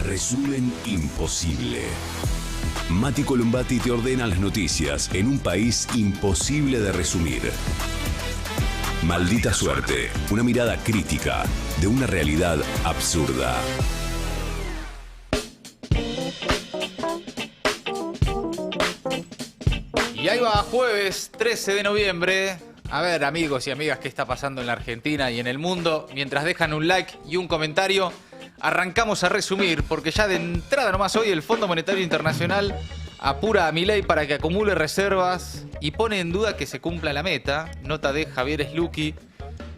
Resumen imposible. Mati Columbati te ordena las noticias en un país imposible de resumir. Maldita suerte, una mirada crítica de una realidad absurda. Y ahí va, jueves 13 de noviembre. A ver, amigos y amigas, ¿qué está pasando en la Argentina y en el mundo? Mientras dejan un like y un comentario, arrancamos a resumir, porque ya de entrada nomás hoy el Fondo Monetario Internacional apura a Milei para que acumule reservas y pone en duda que se cumpla la meta. Nota de Javier Sluky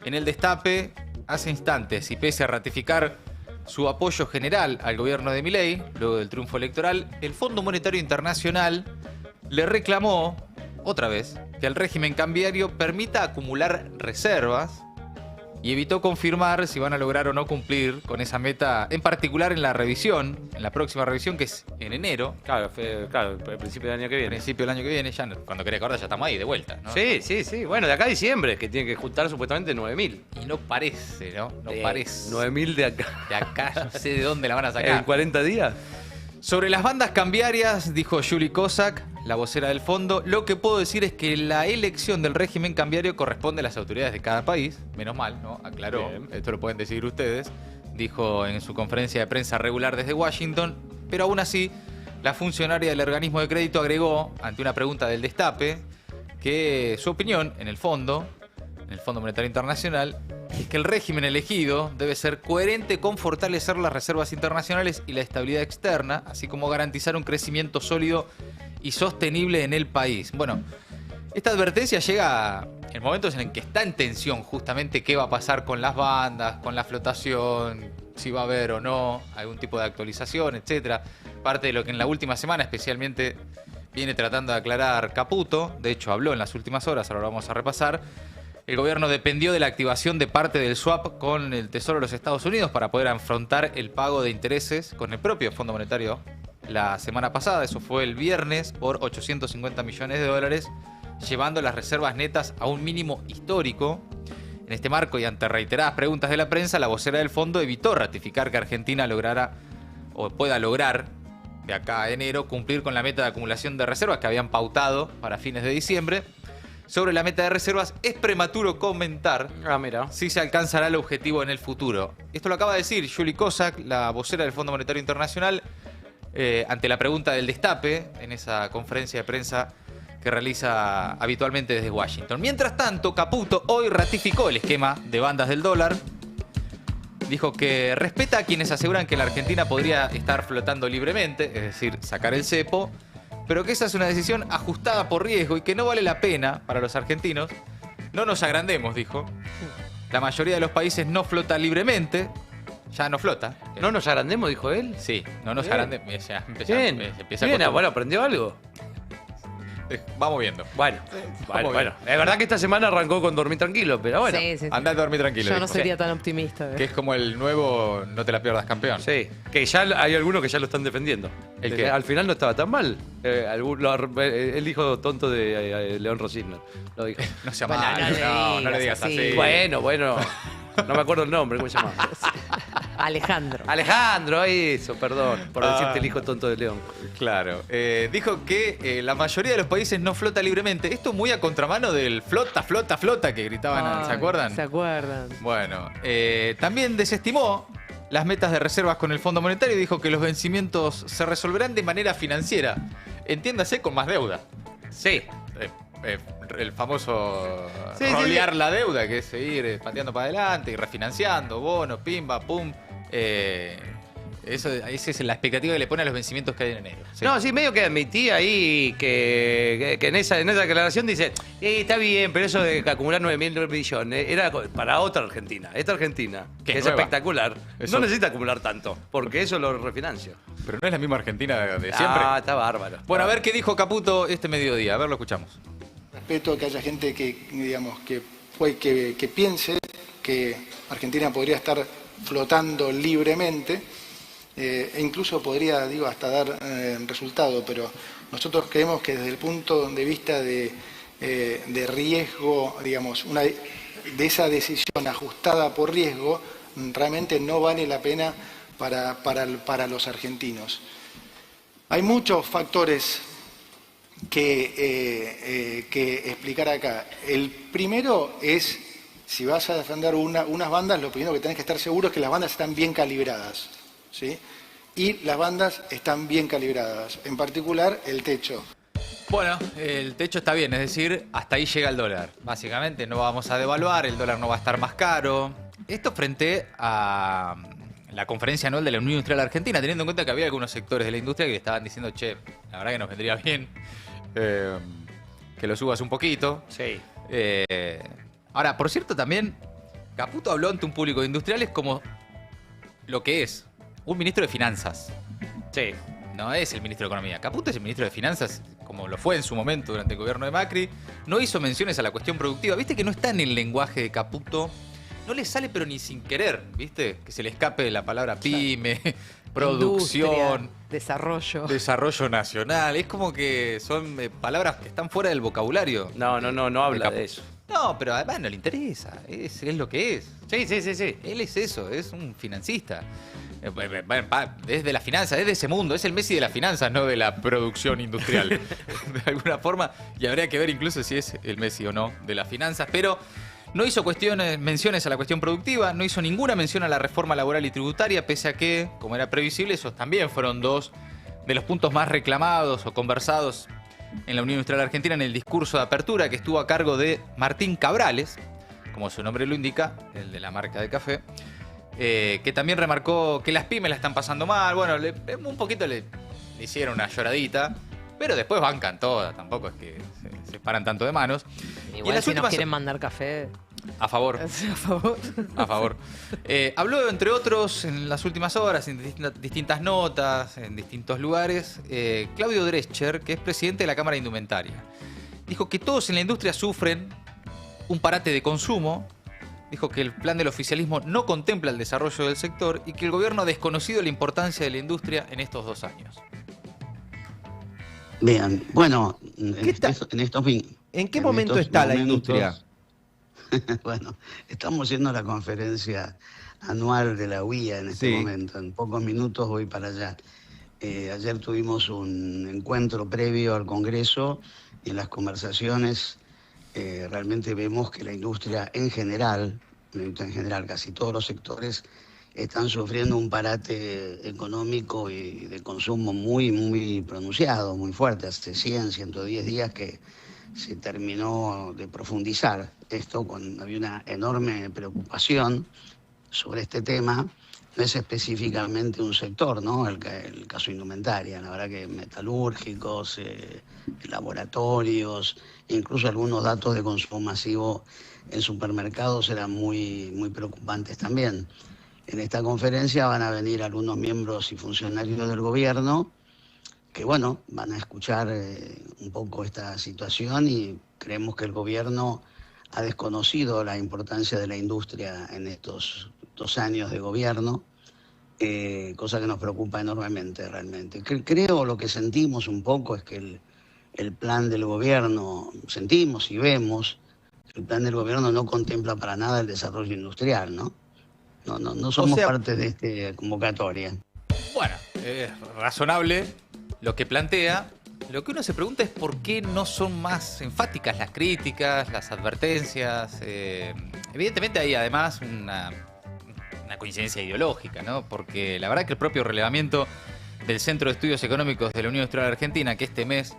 en El Destape hace instantes, y pese a ratificar su apoyo general al gobierno de Milei, luego del triunfo electoral, el Fondo Monetario Internacional le reclamó, otra vez, que el régimen cambiario permita acumular reservas y evitó confirmar si van a lograr o no cumplir con esa meta, en particular en la revisión, en la próxima revisión, que es en enero. Claro, al principio del año que viene. Principio del año que viene, ya cuando quería acordar ya estamos ahí de vuelta, ¿no? Sí. Bueno, de acá a diciembre, que tiene que juntar supuestamente 9.000. Y no parece, ¿no? No parece. 9.000 de acá. De acá, no sé de dónde la van a sacar. ¿En 40 días? Sobre las bandas cambiarias, dijo Julie Kozak, la vocera del fondo, lo que puedo decir es que la elección del régimen cambiario corresponde a las autoridades de cada país. Menos mal, ¿no? Aclaró. Bien. Esto lo pueden decidir ustedes. Dijo en su conferencia de prensa regular desde Washington. Pero aún así, la funcionaria del organismo de crédito agregó, ante una pregunta del Destape, que su opinión, en el Fondo Monetario Internacional, es que el régimen elegido debe ser coherente con fortalecer las reservas internacionales y la estabilidad externa, así como garantizar un crecimiento sólido y sostenible en el país. Bueno, esta advertencia llega en momentos en que está en tensión justamente qué va a pasar con las bandas, con la flotación, si va a haber o no algún tipo de actualización, etcétera. Parte de lo que en la última semana especialmente viene tratando de aclarar Caputo. De hecho, habló en las últimas horas, ahora lo vamos a repasar. El gobierno dependió de la activación de parte del swap con el Tesoro de los Estados Unidos para poder afrontar el pago de intereses con el propio Fondo Monetario la semana pasada. Eso fue el viernes por 850 millones de dólares, llevando las reservas netas a un mínimo histórico. En este marco y ante reiteradas preguntas de la prensa, la vocera del fondo evitó ratificar que Argentina lograra o pueda lograr de acá a enero cumplir con la meta de acumulación de reservas que habían pautado para fines de diciembre. Sobre la meta de reservas, es prematuro comentar si se alcanzará el objetivo en el futuro. Esto lo acaba de decir Julie Kozak, la vocera del Fondo Monetario Internacional, ante la pregunta del Destape en esa conferencia de prensa que realiza habitualmente desde Washington. Mientras tanto, Caputo hoy ratificó el esquema de bandas del dólar. Dijo que respeta a quienes aseguran que la Argentina podría estar flotando libremente, es decir, sacar el cepo, pero que esa es una decisión ajustada por riesgo y que no vale la pena para los argentinos. No nos agrandemos, dijo. La mayoría de los países no flota libremente. Ya no flota. ¿No nos agrandemos, dijo él? Sí, no nos agrandemos. Ya empieza Bien, bueno, ¿aprendió algo? Vamos viendo. Bueno. Es verdad que esta semana arrancó con dormir tranquilo, pero bueno. Sí. Andá a dormir tranquilo. Yo no sería tan optimista. Que es como el nuevo No te la pierdas, campeón. Sí, que ya hay algunos que ya lo están defendiendo. ¿El qué? Al final no estaba tan mal. El hijo tonto de León Rosino lo dijo. No sea malo, no le digas así. Bueno. No me acuerdo el nombre, ¿cómo se llama? Alejandro, eso, perdón, por decirte el hijo tonto de León. Claro. Dijo que la mayoría de los países no flota libremente. Esto muy a contramano del flota que gritaban, ¿se acuerdan? Se acuerdan. Bueno, también desestimó las metas de reservas con el Fondo Monetario y dijo que los vencimientos se resolverán de manera financiera. Entiéndase, con más deuda. Sí. El famoso rolear la deuda, que es seguir pateando para adelante y refinanciando, bonos, pimba, pum. Esa es la expectativa que le pone a los vencimientos que hay en enero. Sí. No, sí, medio que admití ahí que en esa declaración dice, está bien, pero eso de acumular 9.000 millones era para otra Argentina. Esta Argentina, que es espectacular, no necesita acumular tanto, porque eso lo refinancio. Pero no es la misma Argentina de siempre. Ah, está bárbaro. Bueno, a ver qué dijo Caputo este mediodía. A ver, lo escuchamos. Respeto que haya gente que piense que Argentina podría estar flotando libremente e incluso podría, hasta dar resultado, pero nosotros creemos que desde el punto de vista de riesgo, de esa decisión ajustada por riesgo, realmente no vale la pena para los argentinos. Hay muchos factores que explicar acá. El primero es, si vas a defender unas bandas, lo primero que tenés que estar seguro es que las bandas están bien calibradas, ¿sí? Y las bandas están bien calibradas, en particular el techo. Bueno, el techo está bien, es decir, hasta ahí llega el dólar. Básicamente no vamos a devaluar, el dólar no va a estar más caro. Esto frente a la conferencia anual de la Unión Industrial Argentina, teniendo en cuenta que había algunos sectores de la industria que le estaban diciendo, che, la verdad que nos vendría bien que lo subas un poquito. Sí. Ahora, por cierto, también Caputo habló ante un público de industriales como lo que es un ministro de finanzas. Sí. No es el ministro de Economía. Caputo es el ministro de Finanzas, como lo fue en su momento durante el gobierno de Macri. No hizo menciones a la cuestión productiva. Viste que no está en el lenguaje de Caputo. No le sale, pero ni sin querer, ¿viste? Que se le escape la palabra pyme, producción, desarrollo. Desarrollo nacional. Es como que son palabras que están fuera del vocabulario. No habla de eso. No, pero además no le interesa. Es lo que es. Sí. Él es eso, es un financista. Es de la finanza, es de ese mundo. Es el Messi de las finanzas, no de la producción industrial. De alguna forma. Y habría que ver incluso si es el Messi o no de las finanzas. Pero no hizo menciones a la cuestión productiva, no hizo ninguna mención a la reforma laboral y tributaria, pese a que, como era previsible, esos también fueron dos de los puntos más reclamados o conversados en la Unión Industrial Argentina en el discurso de apertura que estuvo a cargo de Martín Cabrales, como su nombre lo indica, el de la marca de café, que también remarcó que las pymes la están pasando mal. Bueno, un poquito le hicieron una lloradita, pero después bancan todas, tampoco es que se paran tanto de manos. Igual si nos quieren mandar café... A favor. A favor. A favor. Habló, entre otros, en las últimas horas, en distintas notas, en distintos lugares, Claudio Dreschner, que es presidente de la Cámara de Indumentaria. Dijo que todos en la industria sufren un parate de consumo. Dijo que el plan del oficialismo no contempla el desarrollo del sector y que el gobierno ha desconocido la importancia de la industria en estos 2 años. Bien, bueno, ¿En qué momento está la industria? Bueno, estamos haciendo la conferencia anual de la UIA en este momento. En pocos minutos voy para allá. Ayer tuvimos un encuentro previo al Congreso y en las conversaciones realmente vemos que la industria en general, casi todos los sectores, están sufriendo un parate económico y de consumo muy pronunciado, muy fuerte. Hace 100, 110 días que se terminó de profundizar esto, había una enorme preocupación sobre este tema. No es específicamente un sector, ¿no? El caso indumentaria, la verdad que metalúrgicos, laboratorios, incluso algunos datos de consumo masivo en supermercados eran muy preocupantes también. En esta conferencia van a venir algunos miembros y funcionarios del gobierno que, bueno, van a escuchar un poco esta situación y creemos que el gobierno ha desconocido la importancia de la industria en estos 2 años de gobierno, cosa que nos preocupa enormemente realmente. Creo lo que sentimos un poco es que el plan del gobierno, sentimos y vemos, el plan del gobierno no contempla para nada el desarrollo industrial, ¿no? No somos parte de esta convocatoria. Bueno, es razonable lo que plantea. Lo que uno se pregunta es por qué no son más enfáticas las críticas, las advertencias. Evidentemente hay además una coincidencia ideológica, ¿no? Porque la verdad que el propio relevamiento del Centro de Estudios Económicos de la Unión Industrial Argentina, que este mes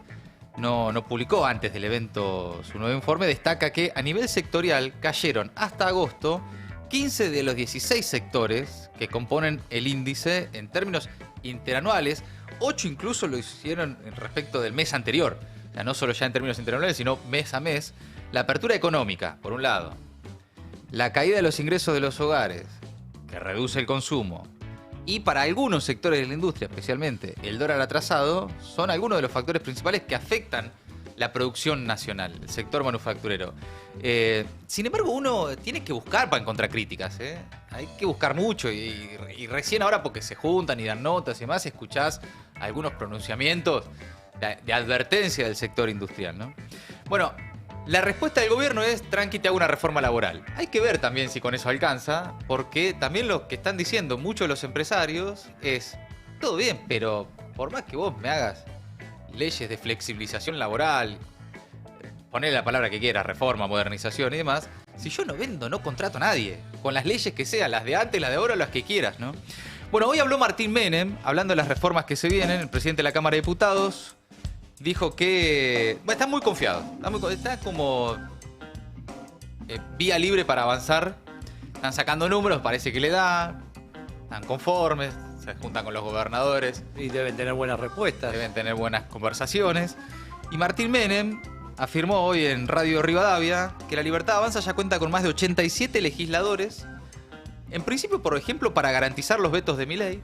no publicó antes del evento su nuevo informe, destaca que a nivel sectorial cayeron hasta agosto 15 de los 16 sectores que componen el índice en términos interanuales. 8 incluso lo hicieron respecto del mes anterior. O sea, no solo ya en términos interanuales, sino mes a mes. La apertura económica, por un lado. La caída de los ingresos de los hogares, que reduce el consumo. Y para algunos sectores de la industria, especialmente el dólar atrasado, son algunos de los factores principales que afectan la producción nacional, el sector manufacturero. Sin embargo, uno tiene que buscar para encontrar críticas, ¿eh? Hay que buscar mucho y recién ahora, porque se juntan y dan notas y demás, escuchás algunos pronunciamientos de advertencia del sector industrial, ¿no? Bueno, La respuesta del gobierno es, tranqui, te hago una reforma laboral. Hay que ver también si con eso alcanza, porque también lo que están diciendo muchos de los empresarios es, todo bien, pero por más que vos me hagas leyes de flexibilización laboral, ponele la palabra que quieras, reforma, modernización y demás, si yo no vendo, no contrato a nadie, con las leyes que sean, las de antes, las de ahora, las que quieras, ¿no? Bueno, hoy habló Martín Menem, hablando de las reformas que se vienen, el presidente de la Cámara de Diputados, dijo que está muy confiado, está como vía libre para avanzar. Están sacando números, parece que le da, están conformes, se juntan con los gobernadores. Y deben tener buenas respuestas. Deben tener buenas conversaciones. Y Martín Menem afirmó hoy en Radio Rivadavia que la Libertad Avanza ya cuenta con más de 87 legisladores, en principio, por ejemplo, para garantizar los vetos de Milei.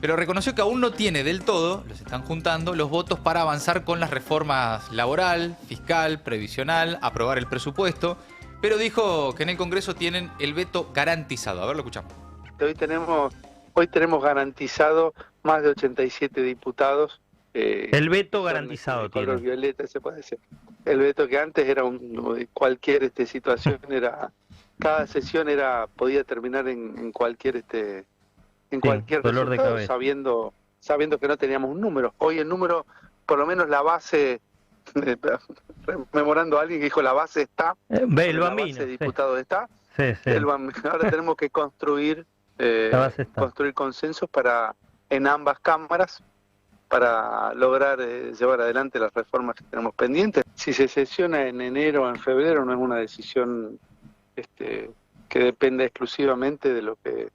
Pero reconoció que aún no tiene del todo, los están juntando, los votos para avanzar con las reformas laboral, fiscal, previsional, aprobar el presupuesto. Pero dijo que en el Congreso tienen el veto garantizado. A ver, lo escuchamos. Hoy tenemos garantizado más de 87 diputados. El veto garantizado. Color violeta, se puede decir. El veto que antes era cualquier situación, cada sesión podía terminar en cualquier cualquier dolor de cabeza, sabiendo que no teníamos un número. Hoy el número, por lo menos la base, rememorando a alguien que dijo la base está, el la base de diputados está. Ahora tenemos que construir consensos en ambas cámaras para lograr llevar adelante las reformas que tenemos pendientes. Si se sesiona en enero o en febrero no es una decisión que depende exclusivamente de lo que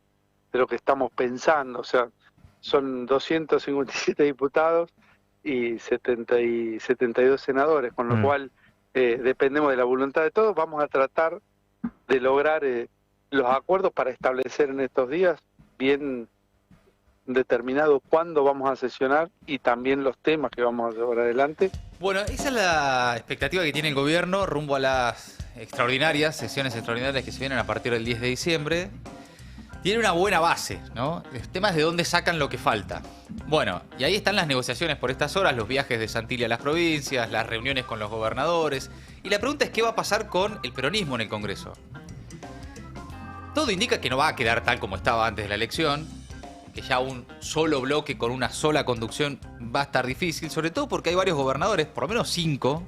estamos pensando. O sea, son 257 diputados y 72 senadores, con lo cual dependemos de la voluntad de todos. Vamos a tratar de lograr los acuerdos para establecer en estos días bien determinado cuándo vamos a sesionar y también los temas que vamos a llevar adelante. Bueno, esa es la expectativa que tiene el gobierno rumbo a las sesiones extraordinarias que se vienen a partir del 10 de diciembre. Tiene una buena base, ¿no? El tema es de dónde sacan lo que falta. Bueno, y ahí están las negociaciones por estas horas, los viajes de Santilli a las provincias, las reuniones con los gobernadores. Y la pregunta es qué va a pasar con el peronismo en el Congreso. Todo indica que no va a quedar tal como estaba antes de la elección, que ya un solo bloque con una sola conducción va a estar difícil, sobre todo porque hay varios gobernadores, por lo menos 5,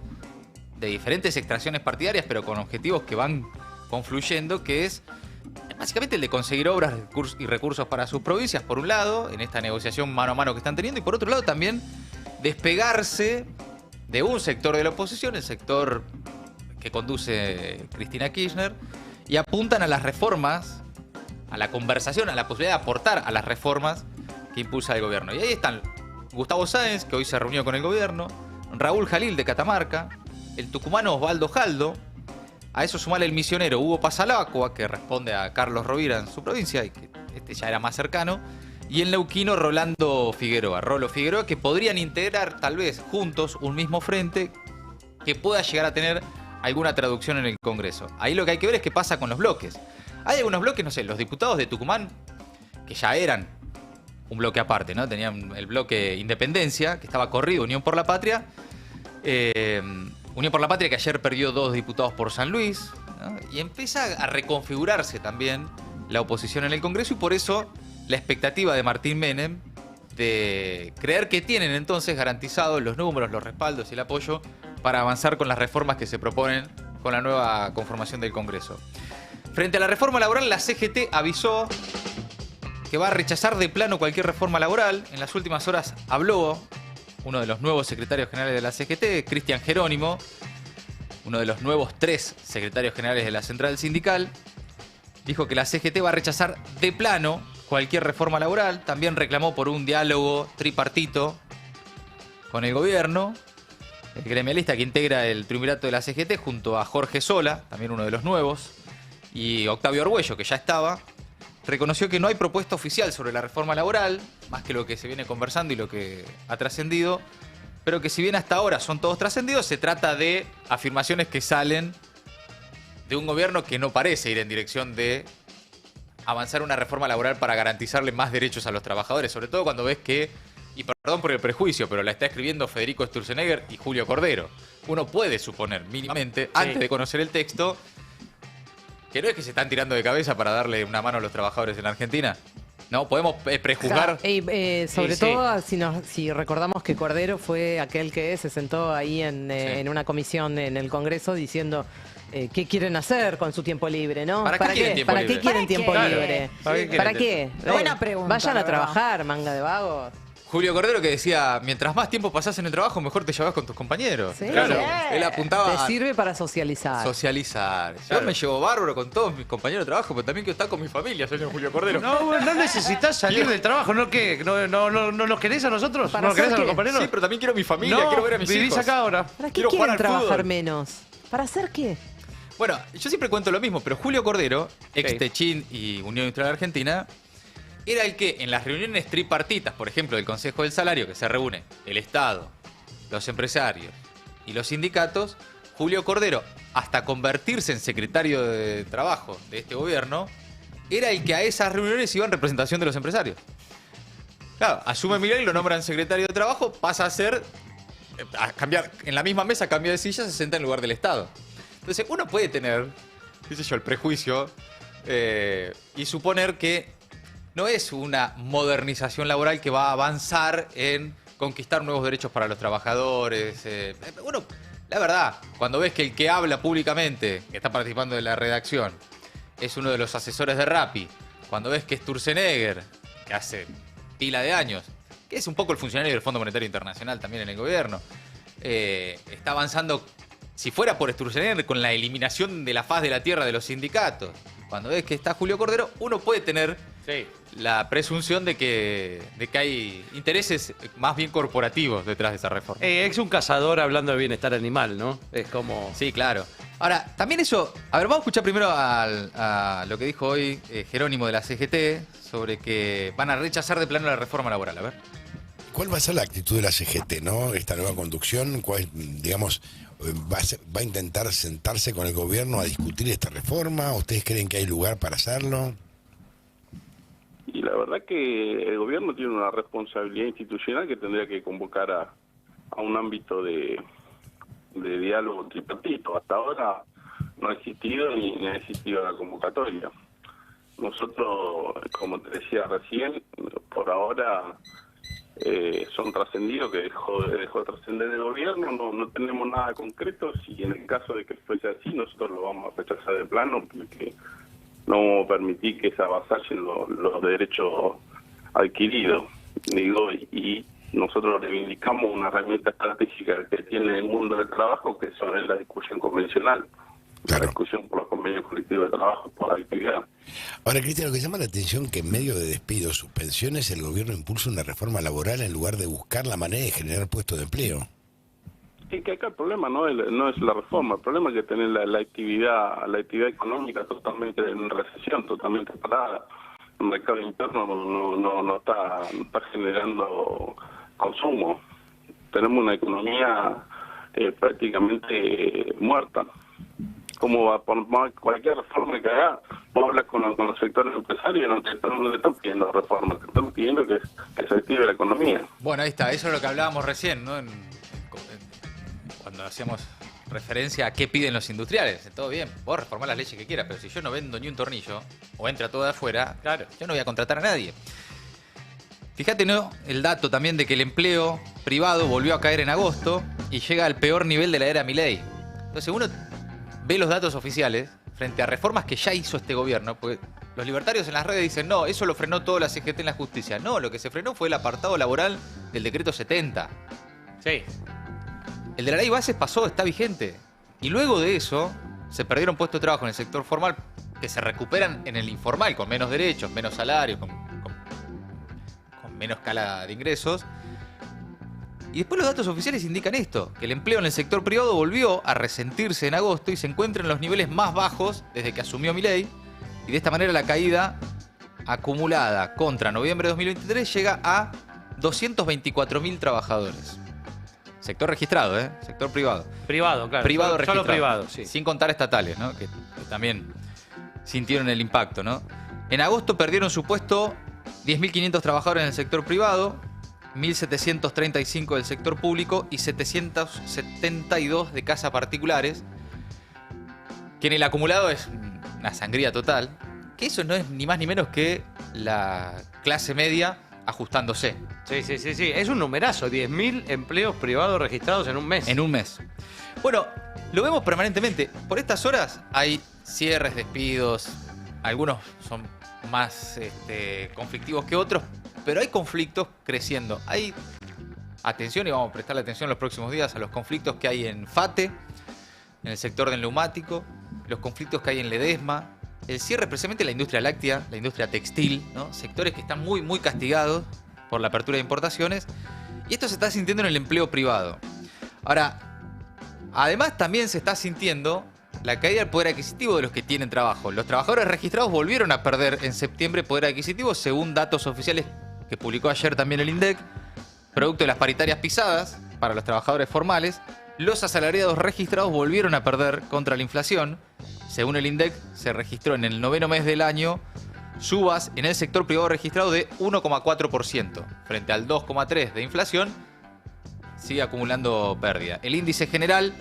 de diferentes extracciones partidarias, pero con objetivos que van confluyendo, que es básicamente el de conseguir obras y recursos para sus provincias, por un lado, en esta negociación mano a mano que están teniendo, y por otro lado también despegarse de un sector de la oposición, el sector que conduce Cristina Kirchner, y apuntan a las reformas, a la conversación, a la posibilidad de aportar a las reformas que impulsa el gobierno. Y ahí están Gustavo Sáenz, que hoy se reunió con el gobierno, Raúl Jalil de Catamarca, el tucumano Osvaldo Jaldo, a eso sumale el misionero Hugo Pasalacua, que responde a Carlos Rovira en su provincia, y que este ya era más cercano, y el neuquino Rolo Figueroa, que podrían integrar tal vez juntos un mismo frente que pueda llegar a tener alguna traducción en el Congreso. Ahí lo que hay que ver es qué pasa con los bloques. Hay algunos bloques, no sé, los diputados de Tucumán, que ya eran un bloque aparte, ¿no? Tenían el bloque Independencia, que estaba corrido, Unión por la Patria. Unión por la Patria, que ayer perdió 2 diputados por San Luis, ¿no? Y empieza a reconfigurarse también la oposición en el Congreso, y por eso la expectativa de Martín Menem de creer que tienen entonces garantizados los números, los respaldos y el apoyo para avanzar con las reformas que se proponen con la nueva conformación del Congreso. Frente a la reforma laboral, la CGT avisó que va a rechazar de plano cualquier reforma laboral. En las últimas horas habló uno de los nuevos secretarios generales de la CGT, Cristian Jerónimo, uno de los nuevos 3 secretarios generales de la Central Sindical. Dijo que la CGT va a rechazar de plano cualquier reforma laboral. También reclamó por un diálogo tripartito con el gobierno. El gremialista que integra el triunvirato de la CGT, junto a Jorge Sola, también uno de los nuevos, y Octavio Argüello, que ya estaba, reconoció que no hay propuesta oficial sobre la reforma laboral, más que lo que se viene conversando y lo que ha trascendido, pero que si bien hasta ahora son todos trascendidos, se trata de afirmaciones que salen de un gobierno que no parece ir en dirección de avanzar una reforma laboral para garantizarle más derechos a los trabajadores, sobre todo cuando ves que y perdón por el prejuicio, pero la está escribiendo Federico Sturzenegger y Julio Cordero. Uno puede suponer mínimamente, antes de conocer el texto, que no es que se están tirando de cabeza para darle una mano a los trabajadores en la Argentina. No, podemos prejuzgar. Sobre todo si recordamos que Cordero fue aquel que se sentó ahí en una comisión en el Congreso diciendo qué quieren hacer con su tiempo libre, ¿no? ¿Para qué quieren tiempo libre? ¿Para qué? Buena pregunta. Vayan a trabajar, manga de vagos. Julio Cordero que decía, mientras más tiempo pasás en el trabajo, mejor te llevas con tus compañeros. Sí, claro, él apuntaba te sirve para socializar. Socializar. Yo me llevo bárbaro con todos mis compañeros de trabajo, pero también quiero estar con mi familia, señor Julio Cordero. No necesitas salir del trabajo, ¿no qué? ¿No nos querés a nosotros? ¿No nos querés a los compañeros? Sí, pero también quiero mi familia, quiero ver a mis hijos. Vivís acá ahora. ¿Para qué quieren trabajar menos? ¿Para hacer qué? Bueno, yo siempre cuento lo mismo, pero Julio Cordero, ex Techín y Unión Industrial Argentina, era el que en las reuniones tripartitas, por ejemplo, del Consejo del Salario, que se reúne el Estado, los empresarios y los sindicatos, Julio Cordero, hasta convertirse en secretario de Trabajo de este gobierno, era el que a esas reuniones iba en representación de los empresarios. Claro, asume Milei, lo nombran secretario de Trabajo, pasa a ser, a cambiar, en la misma mesa cambia de silla, se sienta en lugar del Estado. Entonces uno puede tener, qué sé yo, el prejuicio y suponer que no es una modernización laboral que va a avanzar en conquistar nuevos derechos para los trabajadores. Bueno, la verdad, cuando ves que el que habla públicamente, que está participando de la redacción, es uno de los asesores de Rappi, cuando ves que Sturzenegger, que hace pila de años, que es un poco el funcionario del Fondo Monetario Internacional también en el gobierno, está avanzando, si fuera por Sturzenegger, con la eliminación de la faz de la tierra de los sindicatos. Cuando ves que está Julio Cordero, uno puede tener la presunción de que hay intereses más bien corporativos detrás de esa reforma. Es un cazador hablando de bienestar animal, ¿no? Es como... Sí, claro. Ahora, también eso... A ver, vamos a escuchar primero a lo que dijo hoy Jerónimo de la CGT sobre que van a rechazar de plano la reforma laboral. A ver. ¿Cuál va a ser la actitud de la CGT, no? Esta nueva conducción, ¿cuál, digamos, va a intentar sentarse con el gobierno a discutir esta reforma? ¿Ustedes creen que hay lugar para hacerlo? Y la verdad que el gobierno tiene una responsabilidad institucional que tendría que convocar a un ámbito de diálogo tripartito. Hasta ahora no ha existido ni ha existido la convocatoria. Nosotros, como te decía recién, por ahora son trascendidos, que dejó de trascender el gobierno, no tenemos nada concreto. Si en el caso de que fuese así, nosotros lo vamos a rechazar de plano, porque no vamos a permitir que se avasallen los derechos adquiridos. Digo, y nosotros reivindicamos una herramienta estratégica que tiene el mundo del trabajo, que son la discusión convencional. Claro. La discusión por los convenios colectivos de trabajo, por la actividad. Ahora, Cristian, lo que llama la atención es que en medio de despidos, suspensiones, el gobierno impulsa una reforma laboral en lugar de buscar la manera de generar puestos de empleo. Sí, que acá el problema no es la reforma, el problema es que tener la actividad económica totalmente en recesión, totalmente parada. El mercado interno no está generando consumo. Tenemos una economía prácticamente muerta. Como va por cualquier reforma que haga, vos hablas con los sectores empresarios y no te están pidiendo reformas, te están pidiendo que se active la economía. Bueno, ahí está, eso es lo que hablábamos recién, ¿no? Cuando hacíamos referencia a qué piden los industriales. Todo bien, vos reformás las leyes que quieras, pero si yo no vendo ni un tornillo, o entra todo de afuera, claro, yo no voy a contratar a nadie. Fíjate, ¿no? El dato también de que el empleo privado volvió a caer en agosto y llega al peor nivel de la era Milei. Entonces uno ve los datos oficiales frente a reformas que ya hizo este gobierno, porque los libertarios en las redes dicen, no, eso lo frenó todo la CGT en la justicia. No, lo que se frenó fue el apartado laboral del decreto 70. Sí. El de la ley bases pasó, está vigente. Y luego de eso, se perdieron puestos de trabajo en el sector formal que se recuperan en el informal, con menos derechos, menos salarios, con menos escala de ingresos. Y después los datos oficiales indican esto, que el empleo en el sector privado volvió a resentirse en agosto y se encuentra en los niveles más bajos desde que asumió Milei. Y de esta manera la caída acumulada contra noviembre de 2023 llega a 224.000 trabajadores. Sector registrado, sector privado. Privado, claro. Privado registrado. Solo privado, sí. Sin contar estatales, ¿no? Que también sintieron el impacto, ¿no? En agosto perdieron su puesto 10.500 trabajadores en el sector privado 1.735 del sector público y 772 de casas particulares, que en el acumulado es una sangría total, que eso no es ni más ni menos que la clase media ajustándose. Sí. Es un numerazo, 10.000 empleos privados registrados en un mes. En un mes. Bueno, lo vemos permanentemente. Por estas horas hay cierres, despidos, algunos son más conflictivos que otros, pero hay conflictos creciendo. Hay atención, y vamos a prestarle atención en los próximos días a los conflictos que hay en FATE, en el sector del neumático, los conflictos que hay en Ledesma, el cierre precisamente de la industria láctea, la industria textil, ¿no? Sectores que están muy, muy castigados por la apertura de importaciones, y esto se está sintiendo en el empleo privado. Ahora, además también se está sintiendo la caída del poder adquisitivo de los que tienen trabajo. Los trabajadores registrados volvieron a perder en septiembre poder adquisitivo, según datos oficiales que publicó ayer también el INDEC, producto de las paritarias pisadas para los trabajadores formales. Los asalariados registrados volvieron a perder contra la inflación. Según el INDEC, se registró en el 9º mes del año subas en el sector privado registrado de 1,4%. Frente al 2,3% de inflación, sigue acumulando pérdida. El índice general,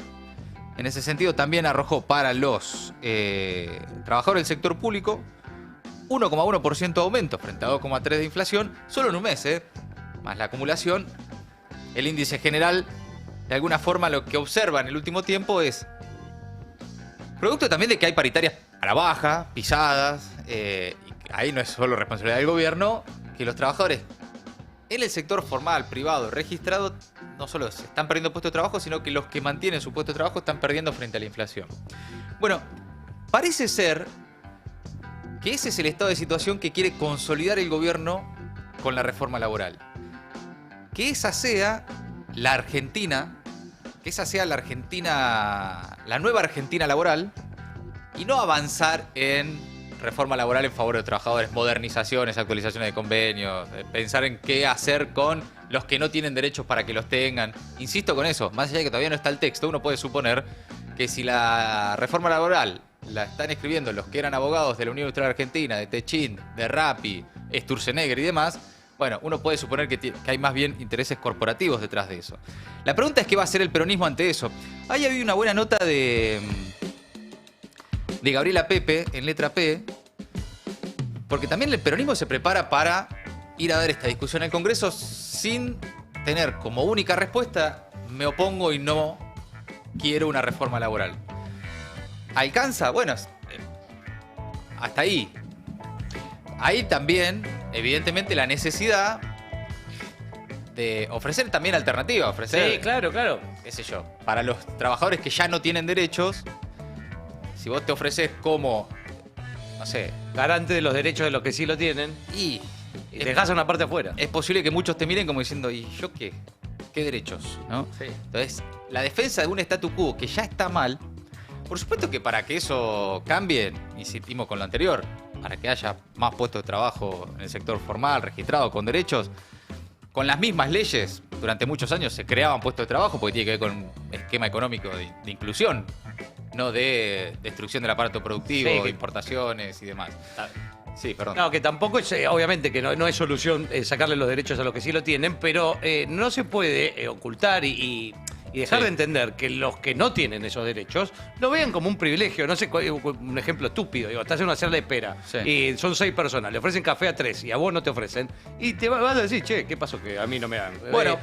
en ese sentido, también arrojó para los trabajadores del sector público 1,1% de aumento frente a 2,3% de inflación, solo en un mes, más la acumulación. El índice general, de alguna forma, lo que observa en el último tiempo es producto también de que hay paritarias a la baja, pisadas, y ahí no es solo responsabilidad del gobierno, que los trabajadores en el sector formal, privado, registrado, no solo se están perdiendo puestos de trabajo, sino que los que mantienen su puesto de trabajo están perdiendo frente a la inflación. Bueno, parece ser que ese es el estado de situación que quiere consolidar el gobierno con la reforma laboral. Que esa sea la Argentina, la nueva Argentina laboral, y no avanzar en reforma laboral en favor de los trabajadores, modernizaciones, actualizaciones de convenios, pensar en qué hacer con los que no tienen derechos para que los tengan. Insisto con eso, más allá de que todavía no está el texto, uno puede suponer que si la reforma laboral la están escribiendo los que eran abogados de la Unión Industrial Argentina, de Techint, de Rappi, Sturzenegger y demás, bueno, uno puede suponer que hay más bien intereses corporativos detrás de eso. La pregunta es qué va a hacer el peronismo ante eso. Ahí había una buena nota de Gabriela Pepe en letra P, porque también el peronismo se prepara para ir a dar esta discusión al Congreso sin tener como única respuesta me opongo y no quiero una reforma laboral. ¿Alcanza? Bueno, hasta ahí. Hay también, evidentemente, la necesidad de ofrecer también alternativas. Ofrecer, sí, claro. qué sé yo, para los trabajadores que ya no tienen derechos, si vos te ofreces como, no sé, garante de los derechos de los que sí lo tienen y dejás a una parte afuera. Es posible que muchos te miren como diciendo, ¿y yo qué? ¿Qué derechos? ¿No? Sí. Entonces, la defensa de un statu quo que ya está mal, por supuesto que para que eso cambie, insistimos con lo anterior, para que haya más puestos de trabajo en el sector formal, registrado, con derechos, con las mismas leyes, durante muchos años se creaban puestos de trabajo porque tiene que ver con un esquema económico de inclusión, no de destrucción del aparato productivo, sí, importaciones y demás. Sí, perdón. No, que tampoco es, obviamente que no es solución sacarle los derechos a los que sí lo tienen, pero no se puede ocultar y dejar de entender que los que no tienen esos derechos lo vean como un privilegio. No sé, un ejemplo estúpido. Digo, estás en una sala de espera y son 6 personas, le ofrecen café a 3 y a vos no te ofrecen. Y te vas a decir, che, ¿qué pasó que a mí no me dan? Bueno,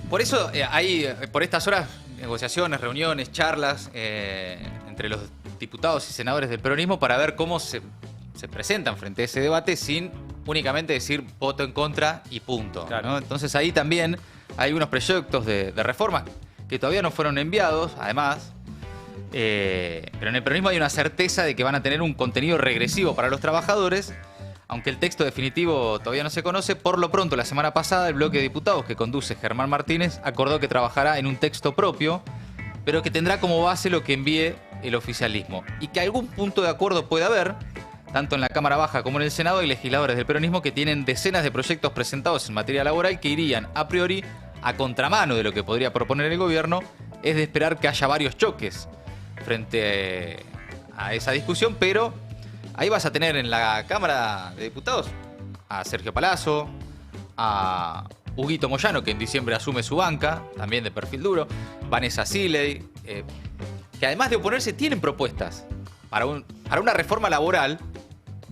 por eso hay, por estas horas, negociaciones, reuniones, charlas entre los diputados y senadores del peronismo para ver cómo se presentan frente a ese debate sin únicamente decir voto en contra y punto. Claro. ¿No? Entonces ahí también hay unos proyectos de reforma que todavía no fueron enviados, además, pero en el peronismo hay una certeza de que van a tener un contenido regresivo para los trabajadores, aunque el texto definitivo todavía no se conoce. Por lo pronto, la semana pasada, el bloque de diputados que conduce Germán Martínez acordó que trabajará en un texto propio, pero que tendrá como base lo que envíe el oficialismo, y que algún punto de acuerdo puede haber. Tanto en la Cámara Baja como en el Senado hay legisladores del peronismo que tienen decenas de proyectos presentados en materia laboral que irían a priori a contramano de lo que podría proponer el gobierno. Es de esperar que haya varios choques frente a esa discusión, pero ahí vas a tener en la Cámara de Diputados a Sergio Palazzo, a Huguito Moyano, que en diciembre asume su banca, también de perfil duro. Vanessa Siley, que además de oponerse tienen propuestas para una reforma laboral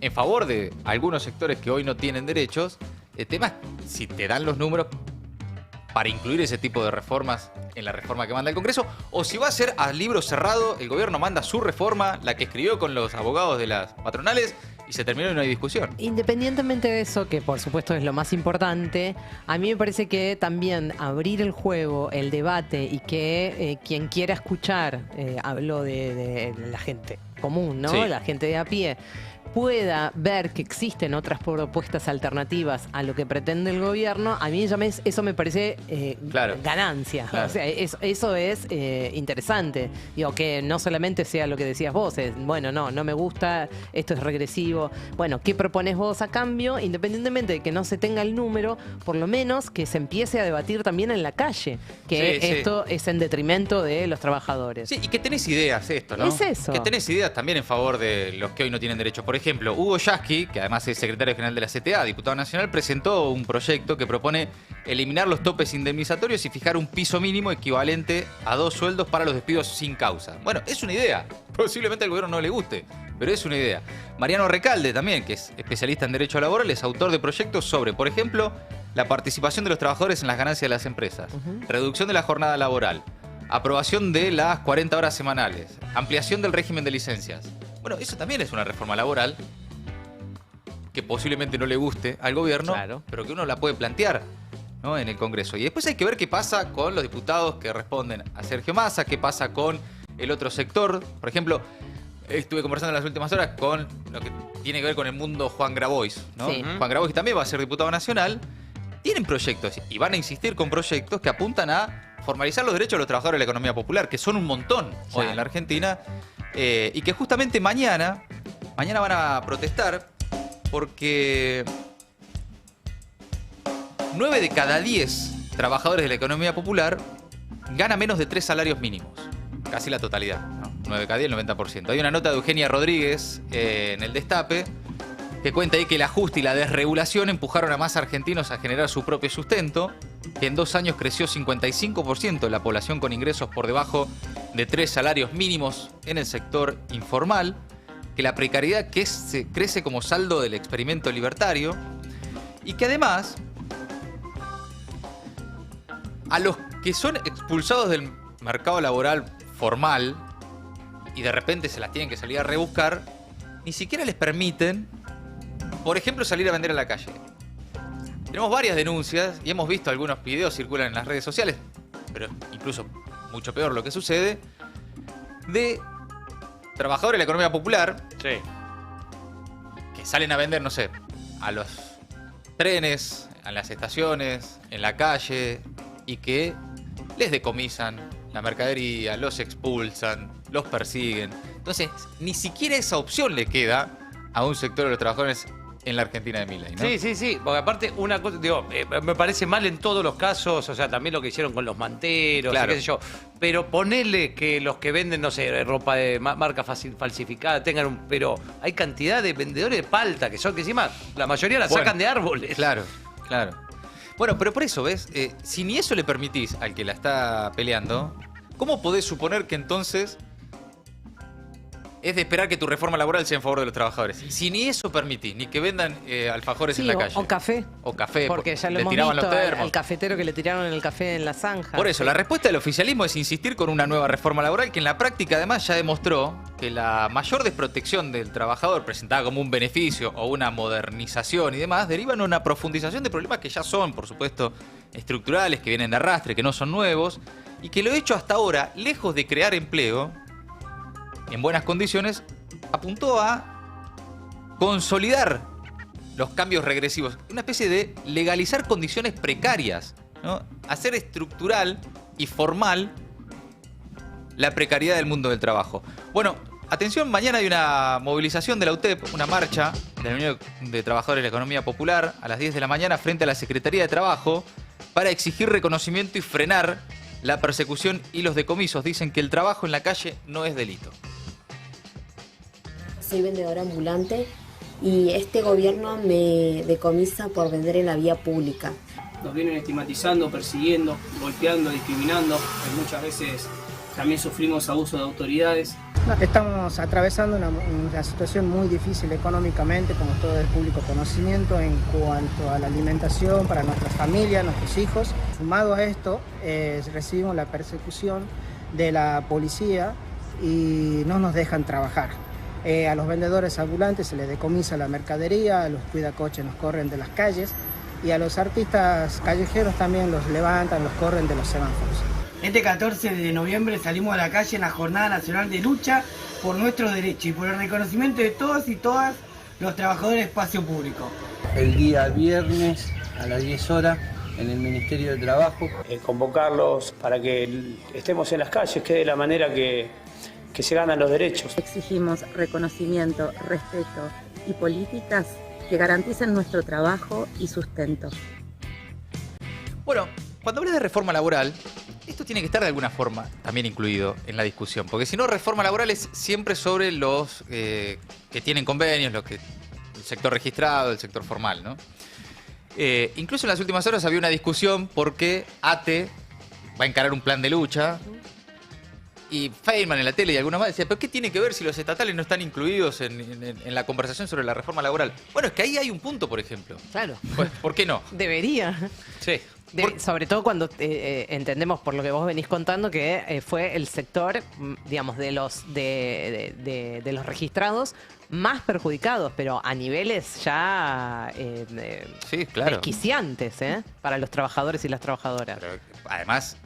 en favor de algunos sectores que hoy no tienen derechos. El tema es si te dan los números para incluir ese tipo de reformas en la reforma que manda el Congreso, o si va a ser a libro cerrado, el gobierno manda su reforma, la que escribió con los abogados de las patronales, y se terminó y no hay discusión. Independientemente de eso, que por supuesto es lo más importante, a mí me parece que también abrir el juego, el debate, y que quien quiera escuchar, hablo de la gente común, ¿no? Sí. La gente de a pie, pueda ver que existen otras propuestas alternativas a lo que pretende el gobierno, a mí eso me parece ganancia. Claro. O sea, eso es interesante. Digo, que no solamente sea lo que decías vos, bueno, no me gusta, esto es regresivo. Bueno, ¿qué propones vos a cambio? Independientemente de que no se tenga el número, por lo menos que se empiece a debatir también en la calle, que esto es en detrimento de los trabajadores. Sí, y que tenés ideas esto, ¿no? Es eso. Que tenés ideas también en favor de los que hoy no tienen derecho. Por ejemplo, Hugo Yasky, que además es secretario general de la CTA, diputado nacional, presentó un proyecto que propone eliminar los topes indemnizatorios y fijar un piso mínimo equivalente a 2 sueldos para los despidos sin causa. Bueno, es una idea. Posiblemente al gobierno no le guste, pero es una idea. Mariano Recalde también, que es especialista en derecho laboral, es autor de proyectos sobre, por ejemplo, la participación de los trabajadores en las ganancias de las empresas, reducción de la jornada laboral, aprobación de las 40 horas semanales, ampliación del régimen de licencias. Bueno, eso también es una reforma laboral que posiblemente no le guste al gobierno, pero que uno la puede plantear, ¿no?, en el Congreso. Y después hay que ver qué pasa con los diputados que responden a Sergio Massa, qué pasa con el otro sector. Por ejemplo, estuve conversando en las últimas horas con lo que tiene que ver con el mundo Juan Grabois, ¿no? Sí. Juan Grabois también va a ser diputado nacional. Tienen proyectos y van a insistir con proyectos que apuntan a formalizar los derechos de los trabajadores de la economía popular, que son un montón hoy en la Argentina, y que justamente mañana van a protestar porque 9 de cada 10 trabajadores de la economía popular gana menos de 3 salarios mínimos. Casi la totalidad, ¿no? 9 de cada 10, el 90%. Hay una nota de Eugenia Rodríguez en el Destape que cuenta ahí que el ajuste y la desregulación empujaron a más argentinos a generar su propio sustento, que en 2 años creció 55% la población con ingresos por debajo de 3 salarios mínimos en el sector informal, que la precariedad crece como saldo del experimento libertario, y que además a los que son expulsados del mercado laboral formal y de repente se las tienen que salir a rebuscar, ni siquiera les permiten, por ejemplo, salir a vender a la calle. Tenemos varias denuncias y hemos visto algunos videos circulan en las redes sociales, pero incluso mucho peor lo que sucede, de trabajadores de la economía popular que salen a vender, no sé, a los trenes, a las estaciones, en la calle, y que les decomisan la mercadería, los expulsan, los persiguen. Entonces, ni siquiera esa opción le queda a un sector de los trabajadores en la Argentina de Milei, ¿no? Sí, porque aparte una cosa, digo, me parece mal en todos los casos, o sea, también lo que hicieron con los manteros, qué sé yo, pero ponele que los que venden, no sé, ropa de marca falsificada tengan pero hay cantidad de vendedores de palta que encima la mayoría la sacan de árboles. Claro. Bueno, pero por eso, ¿ves? Si ni eso le permitís al que la está peleando, ¿cómo podés suponer que entonces es de esperar que tu reforma laboral sea en favor de los trabajadores? Si ni eso permitís, ni que vendan alfajores en la calle. O café. Porque ya lo hemos visto al cafetero que le tiraron el café en la zanja. Por eso, la respuesta del oficialismo es insistir con una nueva reforma laboral que en la práctica además ya demostró que la mayor desprotección del trabajador, presentada como un beneficio o una modernización y demás, deriva en una profundización de problemas que ya son, por supuesto, estructurales, que vienen de arrastre, que no son nuevos, y que lo hecho hasta ahora, lejos de crear empleo en buenas condiciones, apuntó a consolidar los cambios regresivos, una especie de legalizar condiciones precarias, ¿no? Hacer estructural y formal la precariedad del mundo del trabajo. Bueno, atención, mañana hay una movilización de la UTEP, una marcha de la Unión de Trabajadores de la Economía Popular a las 10 de la mañana frente a la Secretaría de Trabajo para exigir reconocimiento y frenar la persecución y los decomisos. Dicen que el trabajo en la calle no es delito. Soy vendedora ambulante y este gobierno me decomisa por vender en la vía pública. Nos vienen estigmatizando, persiguiendo, golpeando, discriminando. Muchas veces también sufrimos abuso de autoridades. Estamos atravesando una situación muy difícil económicamente, como todo el público conocimiento, en cuanto a la alimentación para nuestras familias, nuestros hijos. Sumado a esto, recibimos la persecución de la policía y no nos dejan trabajar. A los vendedores ambulantes se les decomisa la mercadería, a los cuidacoches nos corren de las calles y a los artistas callejeros también los levantan, los corren de los semáforos. Este 14 de noviembre salimos a la calle en la Jornada Nacional de Lucha por nuestros derechos y por el reconocimiento de todos y todas los trabajadores de espacio público. El día viernes a las 10 horas en el Ministerio de Trabajo. Convocarlos para que estemos en las calles, que de la manera que se ganan los derechos. Exigimos reconocimiento, respeto y políticas que garanticen nuestro trabajo y sustento. Bueno, cuando hablas de reforma laboral, esto tiene que estar de alguna forma también incluido en la discusión, porque si no, reforma laboral es siempre sobre los que tienen convenios, el sector registrado, el sector formal, ¿no? Incluso en las últimas horas había una discusión porque ATE va a encarar un plan de lucha y Feynman en la tele y algunos más decían, ¿pero qué tiene que ver si los estatales no están incluidos en la conversación sobre la reforma laboral? Bueno, es que ahí hay un punto, por ejemplo. Claro. Pues, ¿por qué no? Debería. Sí. Sobre todo cuando entendemos por lo que vos venís contando que fue el sector, digamos, de los registrados más perjudicados, pero a niveles ya sí, claro, desquiciantes para los trabajadores y las trabajadoras. Pero, además,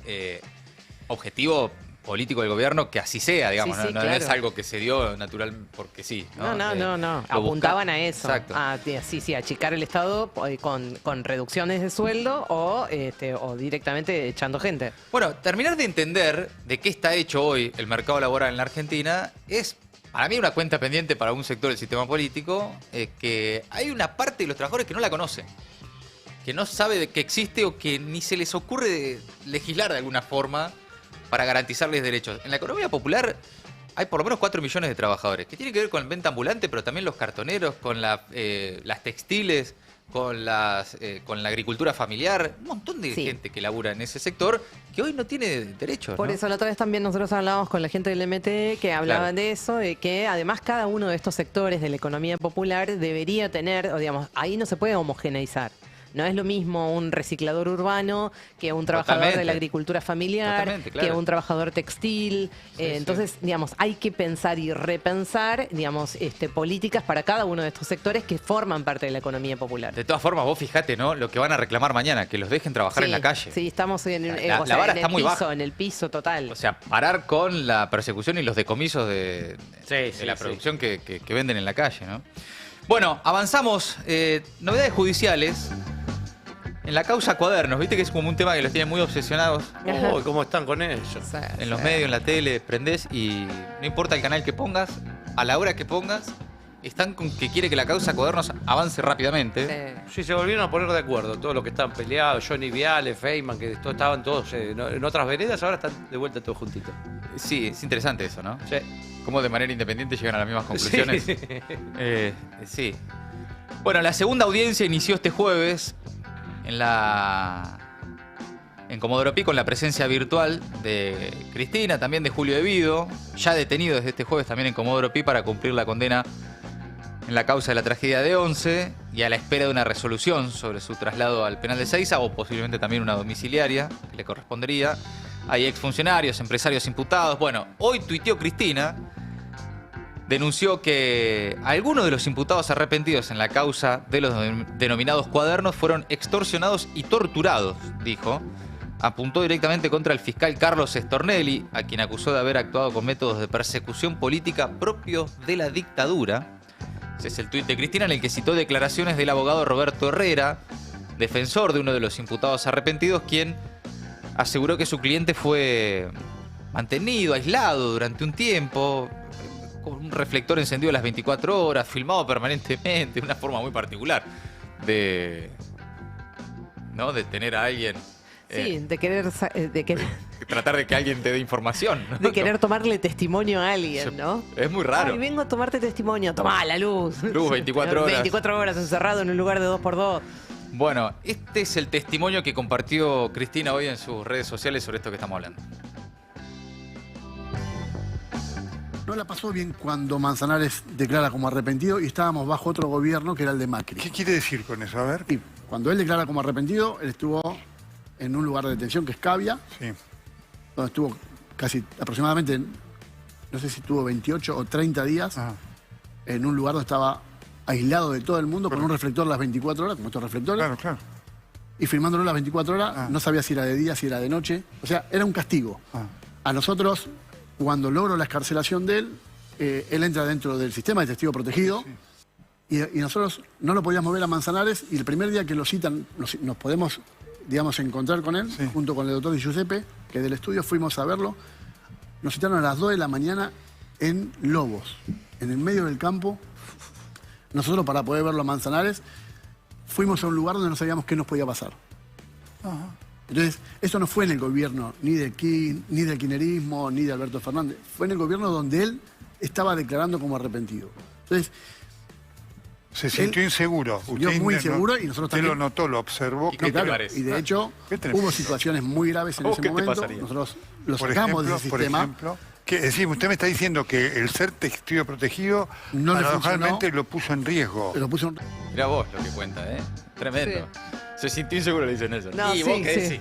objetivo político del gobierno que así sea, digamos, sí, no, claro. No es algo que se dio natural porque sí. No. Apuntaban a eso. Exacto. A achicar el Estado con reducciones de sueldo o directamente echando gente. Bueno, terminar de entender de qué está hecho hoy el mercado laboral en la Argentina es para mí una cuenta pendiente para un sector del sistema político, que hay una parte de los trabajadores que no la conocen, que no sabe de que existe o que ni se les ocurre legislar de alguna forma para garantizarles derechos. En la economía popular hay por lo menos 4 millones de trabajadores, que tienen que ver con la venta ambulante, pero también los cartoneros, con las textiles, con la agricultura familiar, un montón de gente que labura en ese sector que hoy no tiene derechos. Por eso la otra vez también nosotros hablábamos con la gente del MT que hablaban de eso, de que además cada uno de estos sectores de la economía popular debería tener, digamos, ahí no se puede homogeneizar. No es lo mismo un reciclador urbano que un trabajador de la agricultura familiar, que un trabajador textil. Entonces, digamos, hay que pensar y repensar, digamos, políticas para cada uno de estos sectores que forman parte de la economía popular. De todas formas, vos fijate, ¿no? Lo que van a reclamar mañana, que los dejen trabajar en la calle. Sí, estamos en, la vara está muy baja. En el piso total. O sea, parar con la persecución y los decomisos de la producción que venden en la calle, ¿no? Bueno, avanzamos. Novedades judiciales. En la causa Cuadernos, viste que es como un tema que los tienen muy obsesionados. Oh, ¿cómo están con ellos? En los medios, en la tele, prendés y no importa el canal que pongas, a la hora que pongas, están con que quiere que la causa Cuadernos avance rápidamente. Sí, se volvieron a poner de acuerdo. Todos los que estaban peleados, Johnny Viale, Feynman, que estaban todos en otras veredas, ahora están de vuelta todos juntitos. Sí, es interesante eso, ¿no? Sí. Cómo de manera independiente llegan a las mismas conclusiones. Sí. Sí. Bueno, la segunda audiencia inició este jueves en Comodoro Pi con la presencia virtual de Cristina, también de Julio Evido, ya detenido desde este jueves también en Comodoro Pi para cumplir la condena en la causa de la tragedia de Once y a la espera de una resolución sobre su traslado al penal de Seiza o posiblemente también una domiciliaria que le correspondería. Hay exfuncionarios, empresarios imputados. Bueno, hoy tuiteó Cristina, denunció que algunos de los imputados arrepentidos en la causa de los denominados Cuadernos fueron extorsionados y torturados, dijo. Apuntó directamente contra el fiscal Carlos Stornelli, a quien acusó de haber actuado con métodos de persecución política propios de la dictadura. Ese es el tuit de Cristina, en el que citó declaraciones del abogado Roberto Herrera, defensor de uno de los imputados arrepentidos, quien aseguró que su cliente fue mantenido, aislado durante un tiempo, con un reflector encendido a las 24 horas, filmado permanentemente, una forma muy particular de tener a alguien Sí, de querer tratar de que alguien te dé información, ¿no? De querer tomarle testimonio a alguien, ¿no? Es muy raro. Ay, vengo a tomarte testimonio. Tomá la luz. Luz, 24 horas. 24 horas encerrado en un lugar de 2x2. Bueno, este es el testimonio que compartió Cristina hoy en sus redes sociales sobre esto que estamos hablando. No la pasó bien cuando Manzanares declara como arrepentido y estábamos bajo otro gobierno que era el de Macri. ¿Qué quiere decir con eso? A ver. Y cuando él declara como arrepentido, él estuvo en un lugar de detención que es Cavia, donde estuvo casi aproximadamente, no sé si estuvo 28 o 30 días, en un lugar donde estaba aislado de todo el mundo con un reflector las 24 horas, como estos reflectores. Claro, claro. Y filmándolo las 24 horas, no sabía si era de día, si era de noche. O sea, era un castigo. A nosotros, cuando logro la excarcelación de él, él entra dentro del sistema de testigo protegido. Y nosotros no lo podíamos ver a Manzanares, y el primer día que lo citan, nos podemos, digamos, encontrar con él, junto con el doctor Di Giuseppe, que del estudio fuimos a verlo. Nos citaron a las 2 de la mañana en Lobos, en el medio del campo. Nosotros, para poder verlo a Manzanares, fuimos a un lugar donde no sabíamos qué nos podía pasar. Entonces, eso no fue en el gobierno ni del kirchnerismo, ni de Alberto Fernández. Fue en el gobierno donde él estaba declarando como arrepentido. Entonces, se sintió inseguro. Yo muy inseguro y nosotros también. Usted lo notó, lo observó. No, claro, y de hecho, hubo situaciones muy graves en ese momento. Nosotros lo sacamos de ese sistema. Por ejemplo, es decir, usted me está diciendo que el ser testigo protegido paradójicamente lo puso en riesgo. Mirá vos lo que cuenta, ¿eh? Tremendo. Sí. Se sintió inseguro, le dice Nelson. No, ¿Y vos qué decís?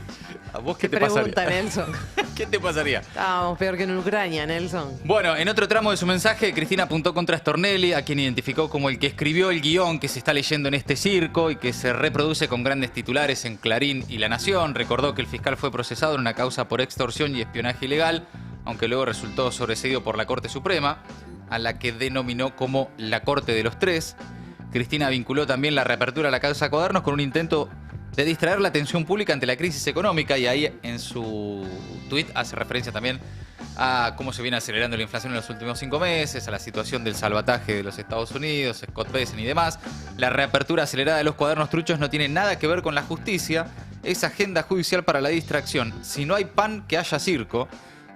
¿A vos qué te pregunta, pasaría? Nelson. ¿Qué te pasaría? Estábamos peor que en Ucrania, Nelson. Bueno, en otro tramo de su mensaje, Cristina apuntó contra Stornelli, a quien identificó como el que escribió el guión que se está leyendo en este circo y que se reproduce con grandes titulares en Clarín y La Nación. Recordó que el fiscal fue procesado en una causa por extorsión y espionaje ilegal, aunque luego resultó sobreseído por la Corte Suprema, a la que denominó como la Corte de los Tres. Cristina vinculó también la reapertura de la causa Cuadernos con un intento de distraer la atención pública ante la crisis económica, y ahí en su tuit hace referencia también a cómo se viene acelerando la inflación en los últimos 5 meses, a la situación del salvataje de los Estados Unidos, Scott Bessent y demás. La reapertura acelerada de los cuadernos truchos no tiene nada que ver con la justicia, es agenda judicial para la distracción. Si no hay pan, que haya circo,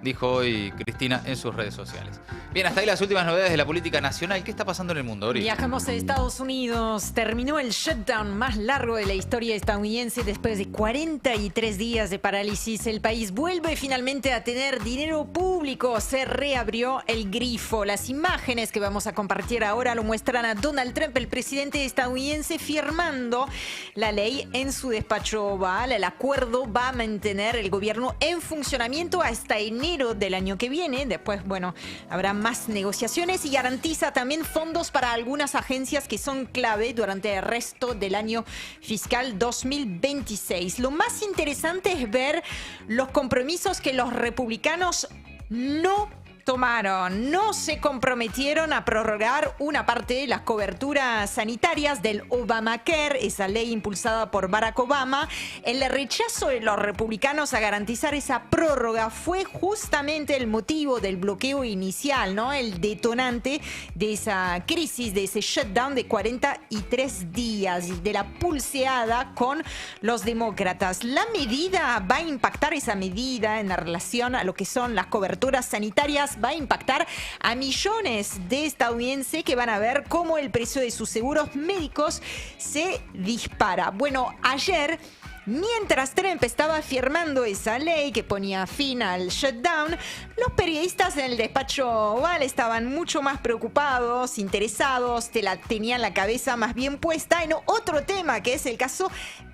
dijo hoy Cristina en sus redes sociales. Bien, hasta ahí las últimas novedades de la política nacional. ¿Qué está pasando en el mundo, Ori? Viajamos a Estados Unidos. Terminó el shutdown más largo de la historia estadounidense después de 43 días de parálisis. El país vuelve finalmente a tener dinero público. Se reabrió el grifo. Las imágenes que vamos a compartir ahora lo muestran a Donald Trump, el presidente estadounidense, firmando la ley en su despacho Oval. El acuerdo va a mantener el gobierno en funcionamiento hasta enero del año que viene. Después, bueno, habrá más negociaciones, y garantiza también fondos para algunas agencias que son clave durante el resto del año fiscal 2026. Lo más interesante es ver los compromisos que los republicanos no tomaron. No se comprometieron a prorrogar una parte de las coberturas sanitarias del Obamacare, esa ley impulsada por Barack Obama. El rechazo de los republicanos a garantizar esa prórroga fue justamente el motivo del bloqueo inicial, ¿no? El detonante de esa crisis, de ese shutdown de 43 días, de la pulseada con los demócratas. La medida va a impactar, esa medida en la relación a lo que son las coberturas sanitarias, va a impactar a millones de estadounidenses que van a ver cómo el precio de sus seguros médicos se dispara. Bueno, ayer, mientras Trump estaba firmando esa ley que ponía fin al shutdown, los periodistas en el despacho Oval estaban mucho más preocupados, interesados, tenían la cabeza más bien puesta en otro tema, que es el caso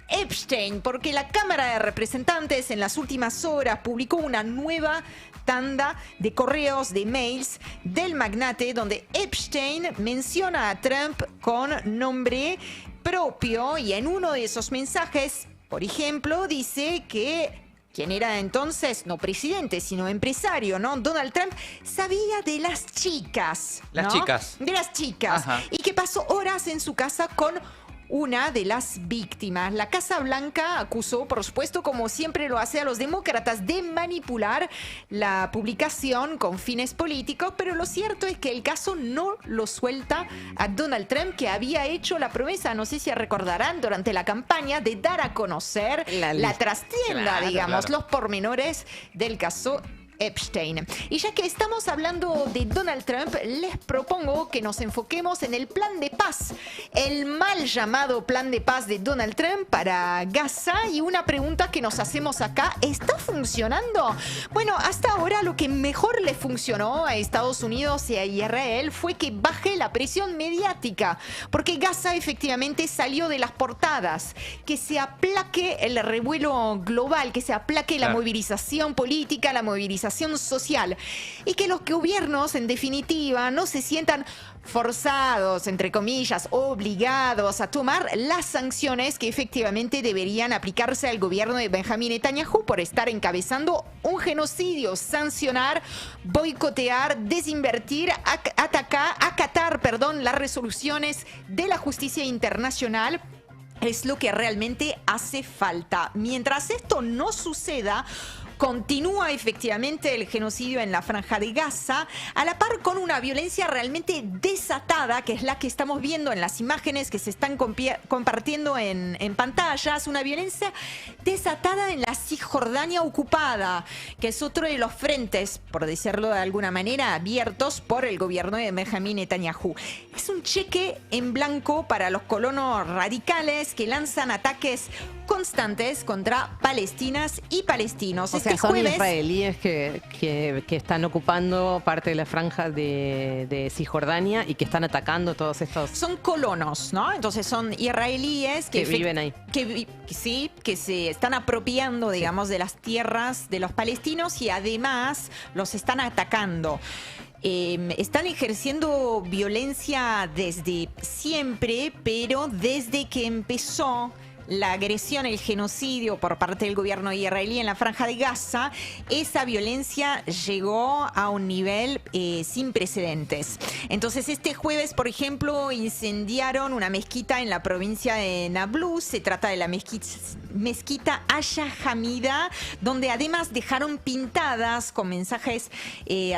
Epstein, porque la Cámara de Representantes en las últimas horas publicó una nueva tanda de correos, de mails del magnate, donde Epstein menciona a Trump con nombre propio, y en uno de esos mensajes, por ejemplo, dice que quien era entonces no presidente, sino empresario, ¿no? Donald Trump sabía de las chicas, ¿no? Las chicas. De las chicas. Ajá. Y que pasó horas en su casa con una de las víctimas. La Casa Blanca acusó, por supuesto, como siempre lo hace, a los demócratas de manipular la publicación con fines políticos, pero lo cierto es que el caso no lo suelta a Donald Trump, que había hecho la promesa, no sé si recordarán, durante la campaña de dar a conocer la trastienda, digamos, los pormenores del caso Epstein. Y ya que estamos hablando de Donald Trump, les propongo que nos enfoquemos en el plan de paz, el mal llamado plan de paz de Donald Trump para Gaza. Y una pregunta que nos hacemos acá, ¿está funcionando? Bueno, hasta ahora lo que mejor le funcionó a Estados Unidos y a Israel fue que baje la presión mediática, porque Gaza efectivamente salió de las portadas, que se aplaque el revuelo global, que se aplaque la movilización política, la movilización social, y que los gobiernos, en definitiva, no se sientan forzados, entre comillas, obligados a tomar las sanciones que efectivamente deberían aplicarse al gobierno de Benjamín Netanyahu por estar encabezando un genocidio, sancionar, boicotear, desinvertir, acatar las resoluciones de la justicia internacional. Es lo que realmente hace falta. Mientras esto no suceda, continúa efectivamente el genocidio en la Franja de Gaza, a la par con una violencia realmente desatada, que es la que estamos viendo en las imágenes que se están compartiendo en pantallas, una violencia desatada en la Cisjordania ocupada, que es otro de los frentes, por decirlo de alguna manera, abiertos por el gobierno de Benjamín Netanyahu. Es un cheque en blanco para los colonos radicales que lanzan ataques constantes contra palestinas y palestinos. O sea, son israelíes que están ocupando parte de la franja de Cisjordania y que están atacando todos estos... Son colonos, ¿no? Entonces son israelíes que viven ahí. Que se están apropiando, digamos, de las tierras de los palestinos y además los están atacando. Están ejerciendo violencia desde siempre, pero desde que empezó la agresión, el genocidio por parte del gobierno israelí en la Franja de Gaza, esa violencia llegó a un nivel sin precedentes. Entonces, este jueves, por ejemplo, incendiaron una mezquita en la provincia de Nablus. Se trata de la mezquita Aya Hamida, donde además dejaron pintadas con mensajes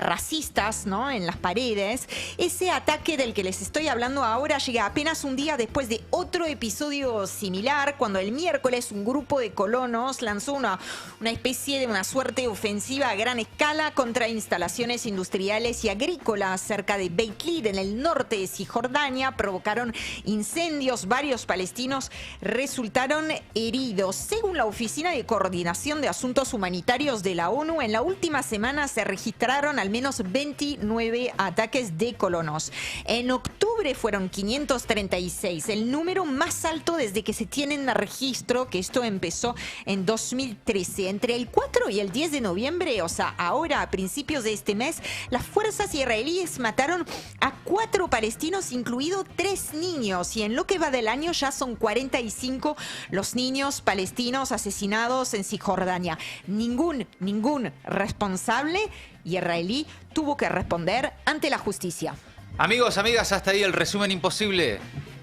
racistas, ¿no?, en las paredes. Ese ataque del que les estoy hablando ahora llega apenas un día después de otro episodio similar, cuando el miércoles un grupo de colonos lanzó una especie de una suerte ofensiva a gran escala contra instalaciones industriales y agrícolas cerca de Beit Lid, en el norte de Cisjordania. Provocaron incendios, varios palestinos resultaron heridos. Según la Oficina de Coordinación de Asuntos Humanitarios de la ONU, en la última semana se registraron al menos 29 ataques de colonos. En octubre fueron 536, el número más alto desde que se tienen registro, que esto empezó en 2013. Entre el 4 y el 10 de noviembre, o sea, ahora a principios de este mes, las fuerzas israelíes mataron a 4 palestinos, incluidos 3 niños, y en lo que va del año ya son 45 los niños palestinos asesinados en Cisjordania. Ningún responsable israelí tuvo que responder ante la justicia. Amigos, amigas, hasta ahí el resumen imposible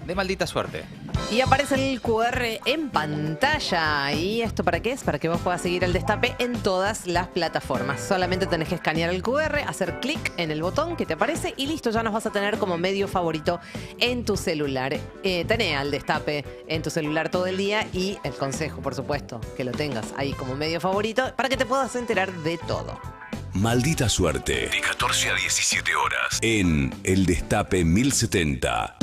de Maldita Suerte. Y aparece el QR en pantalla. ¿Y esto para qué es? Para que vos puedas seguir El Destape en todas las plataformas. Solamente tenés que escanear el QR, hacer clic en el botón que te aparece y listo, ya nos vas a tener como medio favorito en tu celular. Tenés al Destape en tu celular todo el día y el consejo, por supuesto, que lo tengas ahí como medio favorito para que te puedas enterar de todo. Maldita Suerte, de 14 a 17 horas, en El Destape 1070.